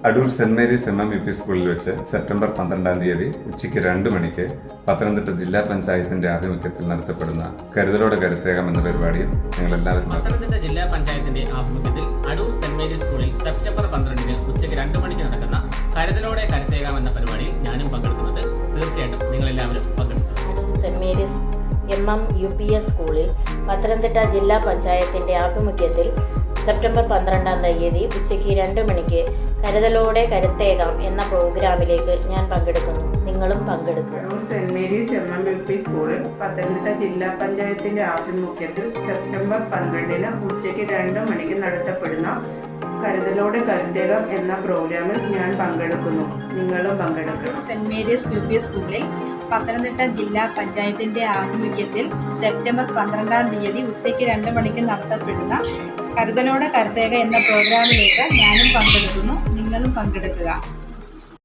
Adoor saint Mary's MM-UP സ്കൂളിൽ വെച്ച് September 12-ാം തീയതി ഉച്ചയ്ക്ക് 2 മണിക്ക് പത്തനംതിട്ട ജില്ലാ പഞ്ചായത്തിന്റെ ആഭിമുഖ്യത്തിൽ നടത്തപ്പെടുന്ന കരുതലോടെ കരുത്തേകാം എന്ന പരിപാടിയിൽ ഞങ്ങളെല്ലാവരും പത്തനംതിട്ട ജില്ലാ പഞ്ചായത്തിന്റെ ആഭിമുഖ്യത്തിൽ അടൂർ സെന്റ് മേരീസ് സ്കൂളിൽ സെപ്റ്റംബർ 12-ന് ഉച്ചയ്ക്ക് 2 മണിക്ക് നടക്കുന്ന കരുതലോടെ കരുത്തേകാം എന്ന പരിപാടിയിൽ ഞാനും പങ്കെടുക്കുന്നുണ്ട്. തീർച്ചയായിട്ടും നിങ്ങളെല്ലാവരും പങ്കെടുക്കുക. അടൂർ സെന്റ് മേരീസ് MM-UPS സ്കൂളിൽ പത്തനംതിട്ട ജില്ലാ പഞ്ചായത്തിന്റെ ആഭിമുഖ്യത്തിൽ സെപ്റ്റംബർ 12-ാം തീയതി ഉച്ചയ്ക്ക് 2 മണിക്ക് കരുതലോടെ കരുത്തേകാം എന്ന പ്രോഗ്രാമിലേക്ക് ഞാൻ പങ്കെടുക്കുന്നു. നിങ്ങളും പങ്കെടുക്കുക. സെന്റ് മേരീസ് MM-UP സ്കൂളിൽ പത്തനംതിട്ട ജില്ലാ പഞ്ചായത്തിന്റെ ആഭിമുഖ്യത്തിൽ സെപ്റ്റംബർ 12-ന് ഉച്ചയ്ക്ക് 2 മണിക്ക് നടത്തപ്പെടുന്ന കരുതലോടെ കരുത്തേകാം എന്ന പ്രോഗ്രാമിൽ ഞാൻ പങ്കെടുക്കുന്നു. നിങ്ങളും പങ്കെടുക്കുക. സെന്റ് മേരീസ് UP സ്കൂളിൽ പത്തനംതിട്ട ജില്ലാ പഞ്ചായത്തിന്റെ ആഭിമുഖ്യത്തിൽ സെപ്റ്റംബർ 12-ാം തീയതി ഉച്ചയ്ക്ക് 2 മണിക്ക് നടത്തപ്പെടുന്ന കരുതലോടെ കരുത്തേക എന്ന പ്രോഗ്രാമിലേക്ക് ഞാനും പങ്കെടുക്കുന്നു. നിങ്ങളും പങ്കെടുക്കുക.